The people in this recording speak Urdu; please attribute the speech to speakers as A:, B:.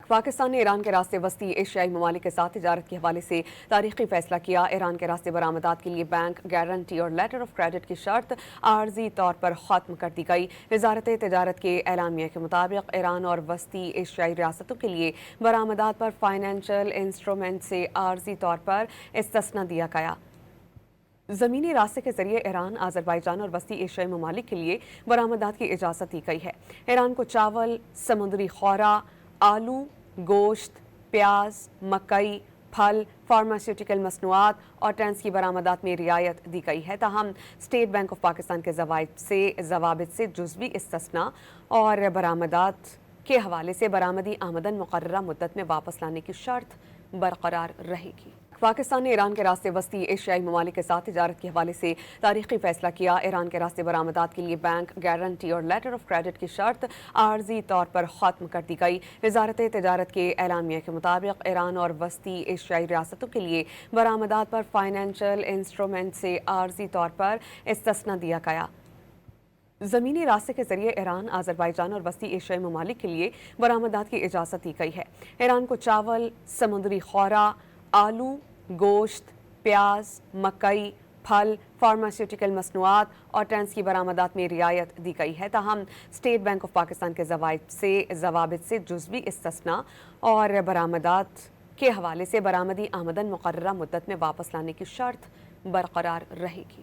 A: پاکستان نے ایران کے راستے وسطی ایشیائی ممالک کے ساتھ تجارت کے حوالے سے تاریخی فیصلہ کیا۔ ایران کے راستے برآمدات کے لیے بینک گارنٹی اور لیٹر آف کریڈٹ کی شرط عارضی طور پر ختم کر دی گئی۔ وزارت تجارت کے اعلامیہ کے مطابق ایران اور وسطی ایشیائی ریاستوں کے لیے برآمدات پر فائنینشل انسٹرومنٹ سے عارضی طور پر استثناء دیا گیا۔ زمینی راستے کے ذریعے ایران، آذربائیجان اور وسطی ایشیائی ممالک کے لیے برآمدات کی اجازت دی گئی ہے۔ ایران کو چاول، سمندری خورا، آلو، گوشت، پیاز، مکئی، پھل، فارماسیوٹیکل مصنوعات اور ٹینس کی برآمدات میں رعایت دی گئی ہے، تاہم اسٹیٹ بینک آف پاکستان کے ضوابط سے جزوی استثناء اور برآمدات کے حوالے سے برآمدی آمدن مقررہ مدت میں واپس لانے کی شرط برقرار رہے گی۔ پاکستان نے ایران کے راستے وسطی ایشیائی ممالک کے ساتھ تجارت کے حوالے سے تاریخی فیصلہ کیا۔ ایران کے راستے برآمدات کے لیے بینک گارنٹی اور لیٹر آف کریڈٹ کی شرط عارضی طور پر ختم کر دی گئی۔ وزارت تجارت کے اعلامیہ کے مطابق ایران اور وسطی ایشیائی ریاستوں کے لیے برآمدات پر فائنینشل انسٹرومنٹ سے عارضی طور پر استثناء دیا گیا۔ زمینی راستے کے ذریعے ایران، آذربائیجان اور وسطی ایشیائی ممالک کے لیے برآمدات کی اجازت دی گئی ہے۔ ایران کو چاول، سمندری خورا، آلو، گوشت، پیاز، مکئی، پھل، فارماسیوٹیکل مصنوعات اور ٹینس کی برآمدات میں رعایت دی گئی ہے، تاہم اسٹیٹ بینک آف پاکستان کے ضوابط سے جزوی استثناء اور برآمدات کے حوالے سے برآمدی آمدن مقررہ مدت میں واپس لانے کی شرط برقرار رہے گی۔